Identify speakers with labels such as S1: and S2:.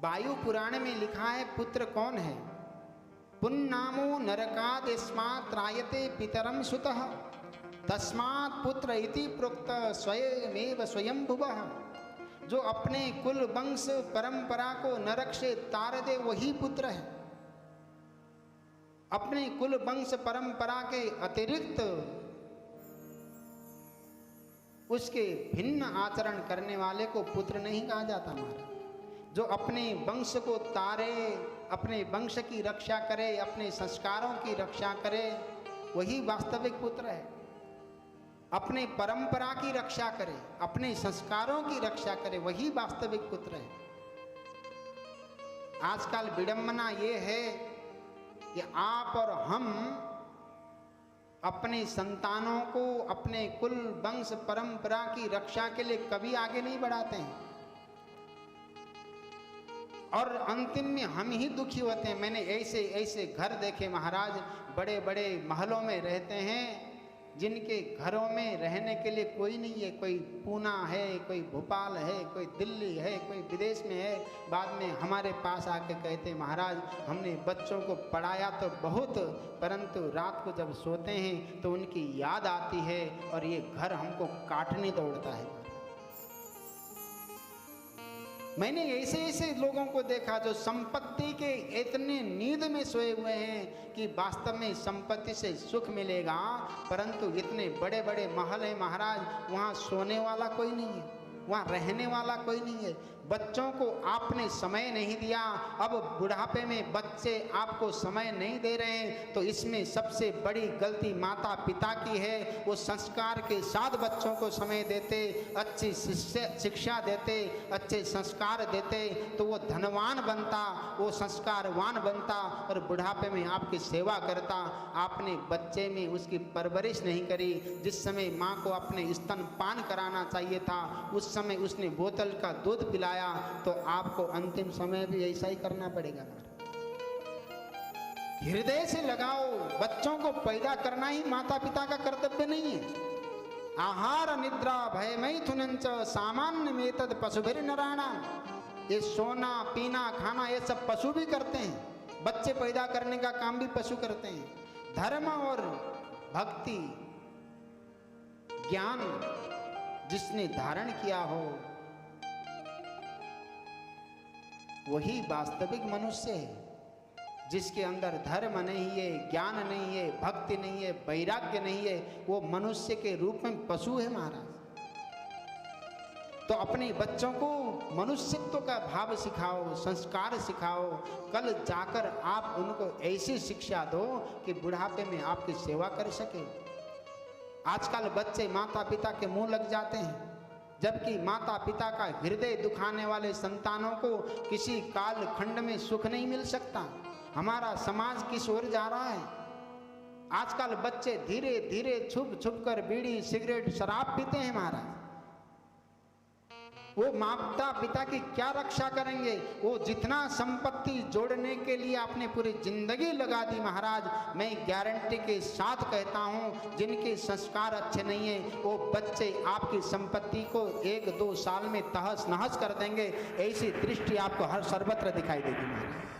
S1: वायु पुराण में लिखा है पुत्र कौन है? पुन्नामो नरकाद यस्मात् त्रायते पितरम सुतः तस्मात् पुत्र इति प्रोक्त स्वयमेव स्वयंभुवः। जो अपने कुल वंश परंपरा को नरक से तार दे वही पुत्र है। अपने कुल वंश परंपरा के अतिरिक्त उसके भिन्न आचरण करने वाले को पुत्र नहीं कहा जाता महाराज। जो अपने वंश को तारे, अपने वंश की रक्षा करे, अपने संस्कारों की रक्षा करे, वही वास्तविक पुत्र है। अपने परंपरा की रक्षा करे, अपने संस्कारों की रक्षा करे, वही वास्तविक पुत्र है। आजकल विडंबना ये है कि आप और हम अपने संतानों को अपने कुल वंश परंपरा की रक्षा के लिए कभी आगे नहीं बढ़ाते हैं और अंतिम में हम ही दुखी होते हैं। मैंने ऐसे ऐसे घर देखे महाराज, बड़े बड़े महलों में रहते हैं जिनके घरों में रहने के लिए कोई नहीं है। कोई पूना है, कोई भोपाल है, कोई दिल्ली है, कोई विदेश में है। बाद में हमारे पास आके कहते महाराज हमने बच्चों को पढ़ाया तो बहुत, परंतु रात को जब सोते हैं तो उनकी याद आती है और ये घर हमको काटने दौड़ता है। मैंने ऐसे ऐसे लोगों को देखा जो संपत्ति के इतने नींद में सोए हुए हैं कि वास्तव में संपत्ति से सुख मिलेगा, परंतु इतने बड़े बड़े महल हैं महाराज, वहाँ सोने वाला कोई नहीं है, वहाँ रहने वाला कोई नहीं है। बच्चों को आपने समय नहीं दिया, अब बुढ़ापे में बच्चे आपको समय नहीं दे रहे हैं, तो इसमें सबसे बड़ी गलती माता पिता की है। वो संस्कार के साथ बच्चों को समय देते, अच्छी शिक्षा देते, अच्छे संस्कार देते, तो वो धनवान बनता, वो संस्कारवान बनता और बुढ़ापे में आपकी सेवा करता। आपने बच्चे में उसकी परवरिश नहीं करी। जिस समय माँ को अपने स्तनपान कराना चाहिए था उस समय उसने बोतल का दूध पिलाया, तो आपको अंतिम समय भी ऐसा ही करना पड़ेगा। हृदय से लगाओ। बच्चों को पैदा करना ही माता पिता का कर्तव्य नहीं है। आहार निद्रा भय मैथुनंच सामान्य मेतद पशुभिर नराणाम। ये सोना पीना खाना ये सब पशु भी करते हैं, बच्चे पैदा करने का काम भी पशु करते हैं। धर्म और भक्ति ज्ञान जिसने धारण किया हो वही वास्तविक मनुष्य है। जिसके अंदर धर्म नहीं है, ज्ञान नहीं है, भक्ति नहीं है, वैराग्य नहीं है, वो मनुष्य के रूप में पशु है महाराज। तो अपने बच्चों को मनुष्यत्व का भाव सिखाओ, संस्कार सिखाओ। कल जाकर आप उनको ऐसी शिक्षा दो कि बुढ़ापे में आपकी सेवा कर सके। आजकल बच्चे माता पिता के मुंह लग जाते हैं, जबकि माता पिता का हृदय दुखाने वाले संतानों को किसी काल खंड में सुख नहीं मिल सकता। हमारा समाज किस ओर जा रहा है? आजकल बच्चे धीरे धीरे छुप छुप कर बीड़ी सिगरेट शराब पीते हैं महाराज। वो माता पिता की क्या रक्षा करेंगे? वो जितना संपत्ति जोड़ने के लिए आपने पूरी जिंदगी लगा दी महाराज, मैं गारंटी के साथ कहता हूं जिनके संस्कार अच्छे नहीं है वो बच्चे आपकी संपत्ति को 1-2 साल में तहस नहस कर देंगे। ऐसी दृष्टि आपको हर सर्वत्र दिखाई देगी महाराज।